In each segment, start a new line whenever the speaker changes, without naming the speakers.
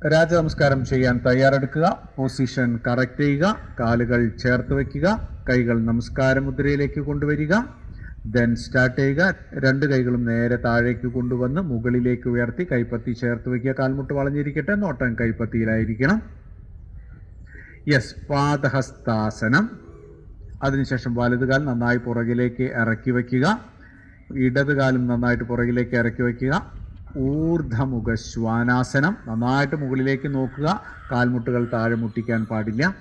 രാജനമസ്കാരം ചെയ്യാൻ തയ്യാറെടുക്കുക. Position correct ചെയ്യുക. കാലുകൾ ചേർത്ത് വയ്ക്കുക. കൈകൾ നമസ്കാര മുദ്രയിലേക്ക് കൊണ്ടുവരിക. ദെൻ സ്റ്റാർട്ട് ചെയ്യുക. രണ്ട് കൈകളും നേരെ താഴേക്ക് കൊണ്ടുവന്ന് മുകളിലേക്ക് ഉയർത്തി കൈപ്പത്തി ചേർത്ത് വയ്ക്കുക. കാൽമുട്ട് വളഞ്ഞിരിക്കട്ടെ. നോട്ടം കൈപ്പത്തിയിലായിരിക്കണം. യെസ്, പാദഹസ്താസനം. അതിനുശേഷം വലതുകാൽ നന്നായി പുറകിലേക്ക് ഇറക്കി വയ്ക്കുക. ഇടതുകാലും നന്നായിട്ട് പുറകിലേക്ക് ഇറക്കി വയ്ക്കുക. ഊർധമുഖ ശ്വാനാസനം. നന്നായിട്ട് മുകളിലേക്ക് നോക്കുക. കാൽമുട്ടുകൾ താഴെ മുട്ടിക്കാൻ പാടില്ല.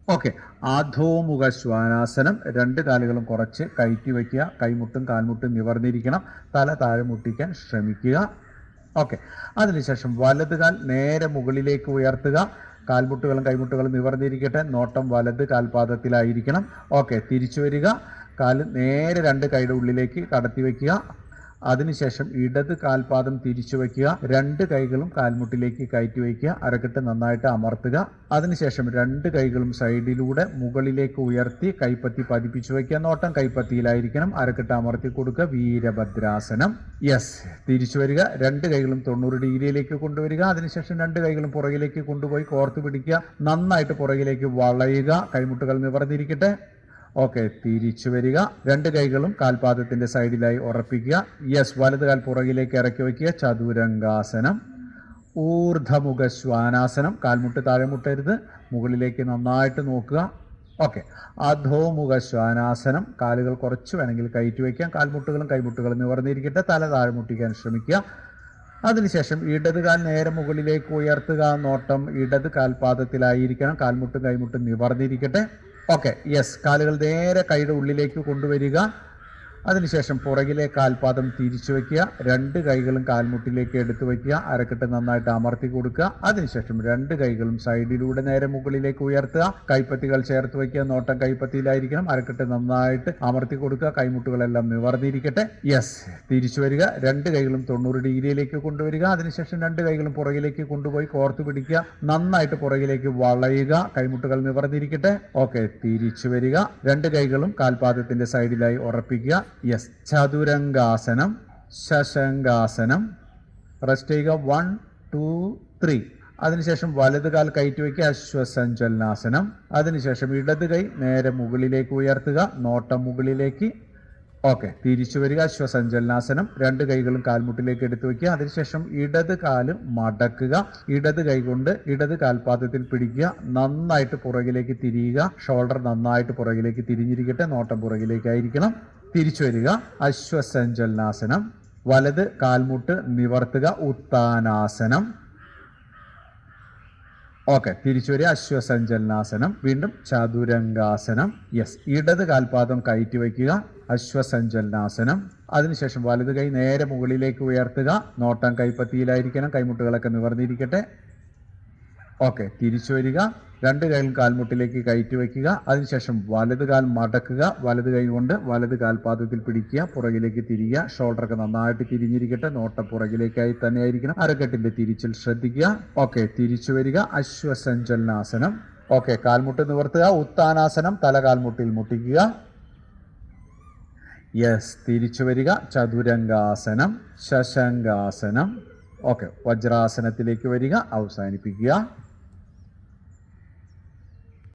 ഓക്കെ. അധോമുഖ ശ്വാനാസനം. രണ്ട് കാലുകളും കുറച്ച് കയറ്റി വയ്ക്കുക. കൈമുട്ടും കാൽമുട്ടും നിവർന്നിരിക്കണം. തല താഴെ മുട്ടിക്കാൻ ശ്രമിക്കുക. ഓക്കെ. അതിനുശേഷം വലതുകാൽ നേരെ മുകളിലേക്ക് ഉയർത്തുക. കാൽമുട്ടുകളും കൈമുട്ടുകളും നിവർന്നിരിക്കട്ടെ. നോട്ടം വലത് കാൽപാദത്തിലായിരിക്കണം. ഓക്കെ. തിരിച്ചു വരിക. കാല് നേരെ രണ്ട് കൈയുടെ ഉള്ളിലേക്ക് കടത്തി വയ്ക്കുക. അതിനുശേഷം ഇടത് കാൽപാദം തിരിച്ചു വയ്ക്കുക. രണ്ട് കൈകളും കാൽമുട്ടിലേക്ക് കയറ്റി വയ്ക്കുക. അരക്കെട്ട് നന്നായിട്ട് അമർത്തുക. അതിനുശേഷം രണ്ട് കൈകളും സൈഡിലൂടെ മുകളിലേക്ക് ഉയർത്തി കൈപ്പത്തി പതിപ്പിച്ചു വയ്ക്കുക. നോട്ടം കൈപ്പത്തിയിലായിരിക്കണം. അരക്കെട്ട് അമർത്തി കൊടുക്കുക. വീരഭദ്രാസനം. യെസ്. തിരിച്ചു വരിക. രണ്ട് കൈകളും 90 ഡിഗ്രിയിലേക്ക് കൊണ്ടുവരിക. അതിനുശേഷം രണ്ട് കൈകളും പുറകിലേക്ക് കൊണ്ടുപോയി കോർത്ത് പിടിക്കുക. നന്നായിട്ട് പുറകിലേക്ക് വളയുക. കൈമുട്ടുകൾ നിവർന്നിരിക്കട്ടെ. ഓക്കെ. തിരിച്ചു വരിക. രണ്ട് കൈകളും കാൽപാദത്തിന്റെ സൈഡിലായി ഉറപ്പിക്കുക. യെസ്. വലത് കാൽ പുറകിലേക്ക് ഇറക്കി വയ്ക്കുക. ചതുരംഗാസനം. ഊർധമുഖ ശ്വാനാസനം. കാൽമുട്ട് താഴെ മുട്ടരുത്. മുകളിലേക്ക് നന്നായിട്ട് നോക്കുക. ഓക്കെ. അധോമുഖ ശ്വാനാസനം. കാലുകൾ കുറച്ച് വേണമെങ്കിൽ കയറ്റി വയ്ക്കാം. കാൽമുട്ടുകളും കൈമുട്ടുകളും നിവർന്നിരിക്കട്ടെ. തല താഴെ മുട്ടിക്കാൻ ശ്രമിക്കുക. അതിനുശേഷം ഇടത് കാൽ നേരെ മുകളിലേക്ക് ഉയർത്തുക. നോട്ടം ഇടത് കാൽപാദത്തിലായിരിക്കണം. കാൽമുട്ടും കൈമുട്ടും നിവർന്നിരിക്കട്ടെ. ഓക്കെ. യെസ്. കാലുകൾ നേരെ കൈയുടെ ഉള്ളിലേക്ക് കൊണ്ടുവരിക. അതിനുശേഷം പുറകിലെ കാൽപാദം തിരിച്ചു വയ്ക്കുക. രണ്ട് കൈകളും കാൽമുട്ടിലേക്ക് എടുത്തു വയ്ക്കുക. അരക്കെട്ട് നന്നായിട്ട് അമർത്തി കൊടുക്കുക. അതിനുശേഷം രണ്ട് കൈകളും സൈഡിലൂടെ നേരെ മുകളിലേക്ക് ഉയർത്തുക. കൈപ്പത്തികൾ ചേർത്ത് വയ്ക്കുക. നോട്ടം കൈപ്പത്തിയിലായിരിക്കണം. അരക്കെട്ട് നന്നായിട്ട് അമർത്തി കൊടുക്കുക. കൈമുട്ടുകളെല്ലാം നിവർന്നിരിക്കട്ടെ. യെസ്. തിരിച്ചു വരിക. രണ്ട് കൈകളും 90 ഡിഗ്രിയിലേക്ക് കൊണ്ടുവരിക. അതിനുശേഷം രണ്ട് കൈകളും പുറകിലേക്ക് കൊണ്ടുപോയി കോർത്ത് പിടിക്കുക. നന്നായിട്ട് പുറകിലേക്ക് വളയുക. കൈമുട്ടുകൾ നിവർന്നിരിക്കട്ടെ. ഓക്കെ. തിരിച്ചു വരിക. രണ്ട് കൈകളും കാൽപാദത്തിന്റെ സൈഡിലായി ഉറപ്പിക്കുക. യെസ്. ചതുരംഗാസനം. ശശങ്കാസനം. റെസ്റ്റ് ചെയ്യുക. 1 2 3. അതിനുശേഷം വലത് കാൽ കയറ്റി വയ്ക്കുക. അശ്വസഞ്ചലനാസനം. അതിനുശേഷം ഇടത് കൈ നേരെ മുകളിലേക്ക് ഉയർത്തുക. നോട്ടം മുകളിലേക്ക്. ഓക്കെ. തിരിച്ചു വരിക. അശ്വസഞ്ചലനാസനം. രണ്ട് കൈകളും കാൽമുട്ടിലേക്ക് എടുത്തു വയ്ക്കുക. അതിനുശേഷം ഇടത് കാല് മടക്കുക. ഇടത് കൈ കൊണ്ട് ഇടത് കാൽപാദത്തിൽ പിടിക്കുക. നന്നായിട്ട് പുറകിലേക്ക് തിരിയുക. ഷോൾഡർ നന്നായിട്ട് പുറകിലേക്ക് തിരിഞ്ഞിരിക്കട്ടെ. നോട്ടം പുറകിലേക്കായിരിക്കണം. തിരിച്ചു വരിക. അശ്വസഞ്ചലനാസനം. വലത് കാൽമുട്ട് നിവർത്തുക. ഉത്താനാസനം. ഓക്കെ. തിരിച്ചു വരിക. അശ്വസഞ്ചലനാസനം. വീണ്ടും ചതുരംഗാസനം. യെസ്. ഇടത് കാൽപാദം കയറ്റി വയ്ക്കുക. അശ്വസഞ്ചലനാസനം. അതിനുശേഷം വലത് കൈ നേരെ മുകളിലേക്ക് ഉയർത്തുക. നോട്ടം കൈപ്പത്തിയിലായിരിക്കണം. കൈമുട്ടുകളൊക്കെ നിവർന്നിരിക്കട്ടെ. ഓക്കെ. തിരിച്ചു വരിക. രണ്ട് കൈകളും കാൽമുട്ടിലേക്ക് കയറ്റി വയ്ക്കുക. അതിനുശേഷം വലത് കാൽ മടക്കുക. വലത് കൈ കൊണ്ട് വലത് കാൽപാദത്തിൽ പിടിക്കുക. പുറകിലേക്ക് തിരിയുക. ഷോൾഡറൊക്കെ നന്നായിട്ട് തിരിഞ്ഞിരിക്കട്ടെ. നോട്ടം പുറകിലേക്കായി തന്നെ ആയിരിക്കണം. അരക്കെട്ടിന്റെ തിരിച്ചിൽ ശ്രദ്ധിക്കുക. ഓക്കെ. തിരിച്ചു വരിക. അശ്വസഞ്ചലനാസനം. ഓക്കെ. കാൽമുട്ട് നിവർത്തുക. ഉത്താനാസനം. തല കാൽമുട്ടിൽ മുട്ടിക്കുക. യെസ്. തിരിച്ചു വരിക. ചതുരംഗാസനം. ശശങ്കാസനം. ഓക്കെ. വജ്രാസനത്തിലേക്ക് വരിക. അവസാനിപ്പിക്കുക.